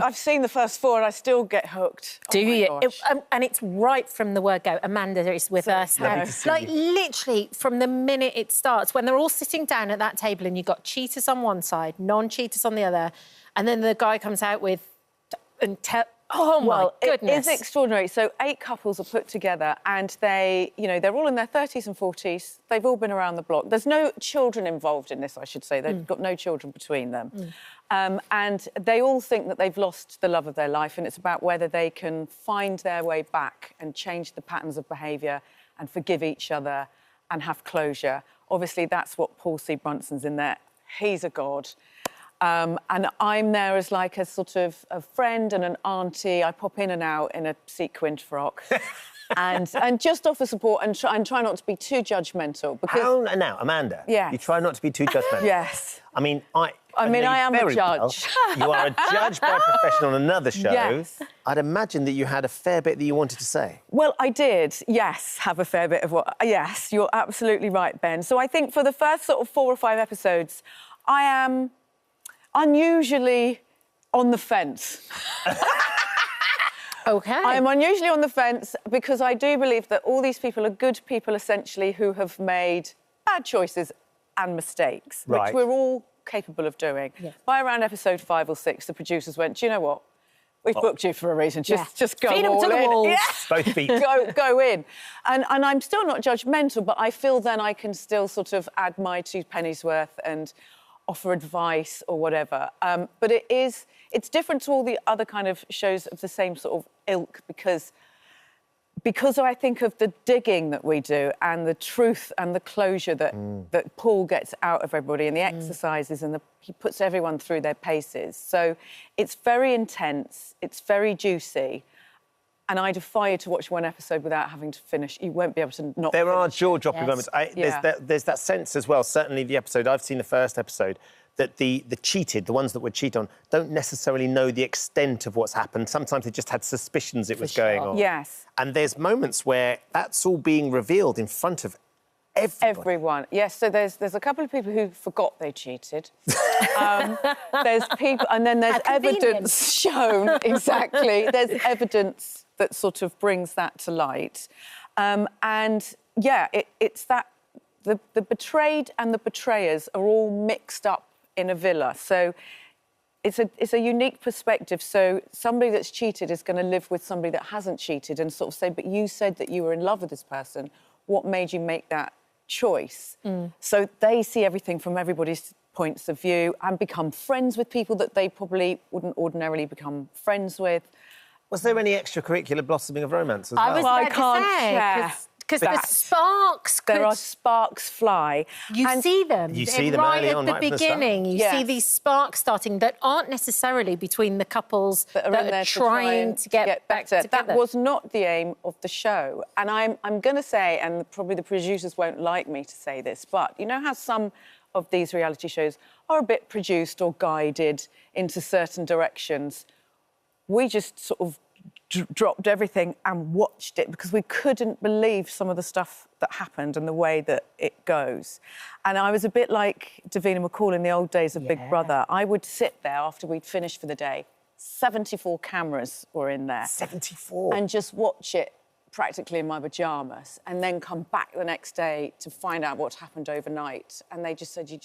I've seen the first 4 and I still get hooked. Do you? And it's right from the word go. Amanda is with us now. Like, literally, from the minute it starts, when they're all sitting down at that table and you've got cheaters on one side, non-cheaters on the other, and then the guy comes out with... Oh, my goodness. It is extraordinary. So 8 couples are put together and they, you know, they're all in their 30s and 40s. They've all been around the block. There's no children involved in this, I should say. They've got no children between them. And they all think that they've lost the love of their life, and it's about whether they can find their way back and change the patterns of behaviour and forgive each other and have closure. Obviously, that's what Paul C Brunson's in there. He's a god. And I'm there as, like, a sort of a friend and an auntie. I pop in and out in a sequined frock and just offer support and try not to be too judgmental. Because... Now, Amanda, yes. You try not to be too judgmental. Yes. I mean, I am a judge. Well. You are a judge by profession on another show. Yes. I'd imagine that you had a fair bit that you wanted to say. Well, I did, yes, have a fair bit of what... Yes, you're absolutely right, Ben. So I think for the first sort of 4 or 5 episodes, I am... unusually on the fence. OK. I'm unusually on the fence because I do believe that all these people are good people, essentially, who have made bad choices and mistakes, which we're all capable of doing. Yes. By around episode 5 or 6, the producers went, do you know what? We've booked you for a reason. Just go Feed them all to the in. walls. Yes. Both feet. Go in. And I'm still not judgmental, but I feel then I can still sort of add my 2 pennies worth and offer advice or whatever. But it's different to all the other kind of shows of the same sort of ilk because I think of the digging that we do and the truth and the closure that Paul gets out of everybody and the exercises and he puts everyone through their paces. So it's very intense, it's very juicy. And I defy you to watch one episode without having to finish. You won't be able to not There are finish. jaw-dropping moments. There's that sense as well, certainly the episode, I've seen the first episode, that the cheated, the ones that were cheated on, don't necessarily know the extent of what's happened. Sometimes they just had suspicions it was going on. Yes. And there's moments where that's all being revealed in front of everyone. Yes, so there's a couple of people who forgot they cheated. There's people... And then there's evidence shown, exactly. There's evidence that sort of brings that to light. And, yeah, it's that... The betrayed and the betrayers are all mixed up in a villa. So it's a unique perspective. So somebody that's cheated is going to live with somebody that hasn't cheated and sort of say, but you said that you were in love with this person. What made you make that choice? So they see everything from everybody's points of view and become friends with people that they probably wouldn't ordinarily become friends with. Was there any extracurricular blossoming of romance as well? I can't share. Because the sparks There are sparks fly. You see them. You see them right early on, at right the from the start. beginning. You see these sparks starting that aren't necessarily between the couples that are trying to get back together. That was not the aim of the show. And I'm going to say, and probably the producers won't like me to say this, but you know how some of these reality shows are a bit produced or guided into certain directions? We just sort of dropped everything and watched it because we couldn't believe some of the stuff that happened and the way that it goes. And I was a bit like Davina McCall in the old days of Big Brother. I would sit there after we'd finished for the day. 74 cameras were in there. 74? And just watch it practically in my pyjamas and then come back the next day to find out what happened overnight. And they just said, you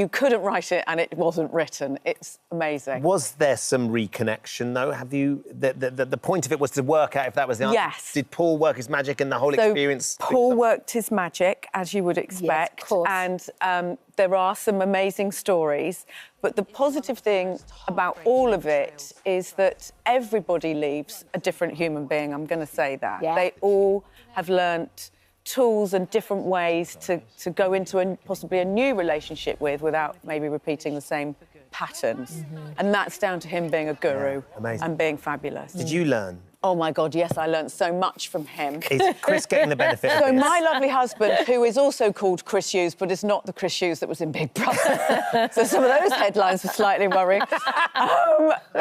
couldn't write it and it wasn't written. It's amazing. Was there some reconnection, though? Have you... The point of it was to work out if that was the answer? Yes. Did Paul work his magic and the whole experience... Paul worked his magic, as you would expect. Yes, of course. And there are some amazing stories. But the positive thing about all of it is that everybody leaves a different human being. I'm going to say that. Yeah. They all have learnt tools and different ways to go into possibly a new relationship without maybe repeating the same patterns. And that's down to him being a guru and being fabulous. Did you learn? Oh, my God, yes, I learnt so much from him. Is Chris getting the benefit of So this? my lovely husband, who is also called Chris Hughes, but is not the Chris Hughes that was in Big Brother. So some of those headlines were slightly worrying.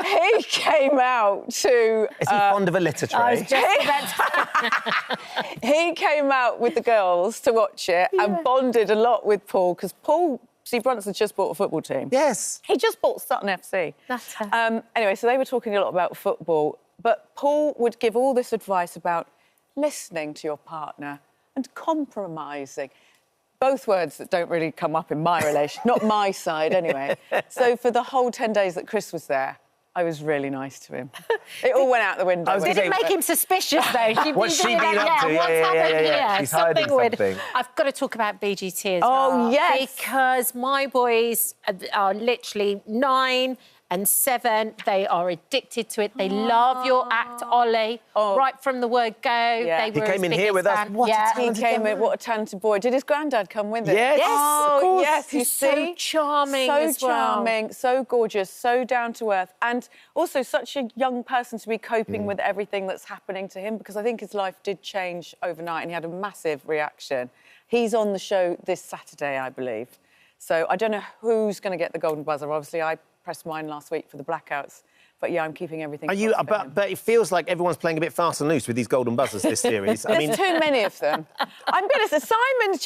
He came out to... Is he fond of a litter tray? He came out with the girls to watch it and bonded a lot with Paul, because Paul C Brunson's just bought a football team. Yes. He just bought Sutton FC. That's anyway, so they were talking a lot about football, but Paul would give all this advice about listening to your partner and compromising. Both words that don't really come up in my relation, not my side anyway. So for the whole 10 days that Chris was there, I was really nice to him. It all went out the window. Did it make him suspicious, though? What's she been up to? What's happened here? She's hiding something. I've got to talk about BGT as well. Oh, yes. Because my boys are literally 9 and 7. They are addicted to it. They love your act, Ollie. Right from the word go. Yeah. They were He came in his here with us. fan. What a He came in, what a talented boy. Did his granddad come with him? Yes, of course. Yes, you He's see. so charming as well. So charming, so gorgeous, so down to earth, and also such a young person to be coping with everything that's happening to him, because I think his life did change overnight and he had a massive reaction. He's on the show this Saturday, I believe. So I don't know who's going to get the golden buzzer. Obviously, I pressed mine last week for the blackouts. But yeah, I'm keeping everything. Are you? But it feels like everyone's playing a bit fast and loose with these golden buzzers this series. I mean, there's too many of them. I'm going to say Simon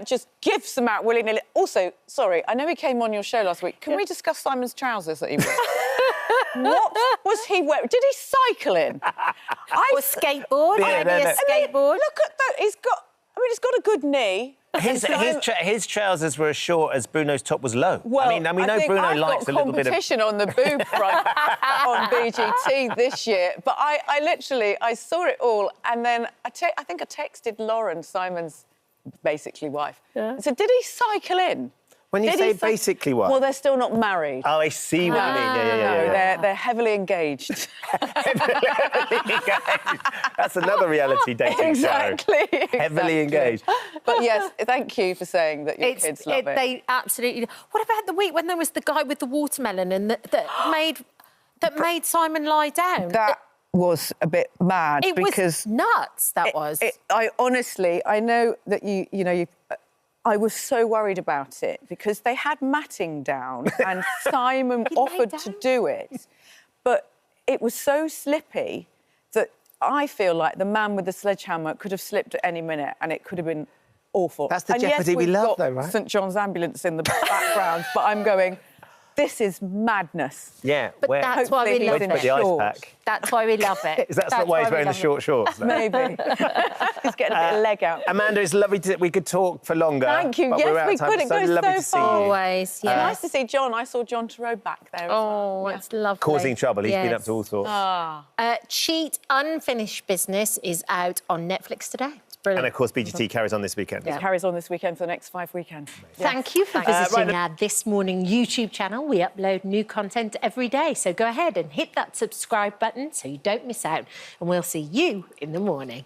just gives them out willy-nilly. Also, sorry, I know he came on your show last week. Can we discuss Simon's trousers that he wore? What was he wearing? Did he cycle in? Or skateboard? Yeah, Maybe a skateboard? Look at that. He's got a good knee. his trousers were as short as Bruno's top was low. Well, I mean, we know Bruno likes a little bit of competition on the boob front on BGT this year. But I literally saw it all, and then I think I texted Lauren, Simon's basically wife. Yeah. So did he cycle in? When you say basically what? Well, they're still not married. Oh, I see what you mean. Yeah. They're heavily engaged. That's another reality dating show. Heavily engaged. But yes, thank you for saying that your kids love it. They absolutely. What about the week when there was the guy with the watermelon and that made Simon lie down? That was a bit mad. It was nuts. That was. I honestly, I know that you. I was so worried about it because they had matting down and Simon offered to do it. But it was so slippy that I feel like the man with the sledgehammer could have slipped at any minute and it could have been awful. That's the jeopardy we love, though, right? St John's ambulance in the background, but I'm going, this is madness. Yeah. But that's why we love it. The ice pack. That's why we love it. Is that why he's wearing the short shorts? Maybe. He's getting a bit of leg out. Amanda, it's lovely we could talk for longer. Thank you. But yes, we could. It goes lovely so to see far. you. Always, yeah. Nice to see John. I saw John Turreau back there as well. Oh, it's lovely. Causing trouble. He's been up to all sorts. Cheat Unfinished Business is out on Netflix today. It's brilliant. And, of course, BGT carries on this weekend. It carries on this weekend for the next 5 weekends. Thank you for visiting our This Morning YouTube channel. We upload new content every day, so go ahead and hit that subscribe button so you don't miss out. And we'll see you in the morning.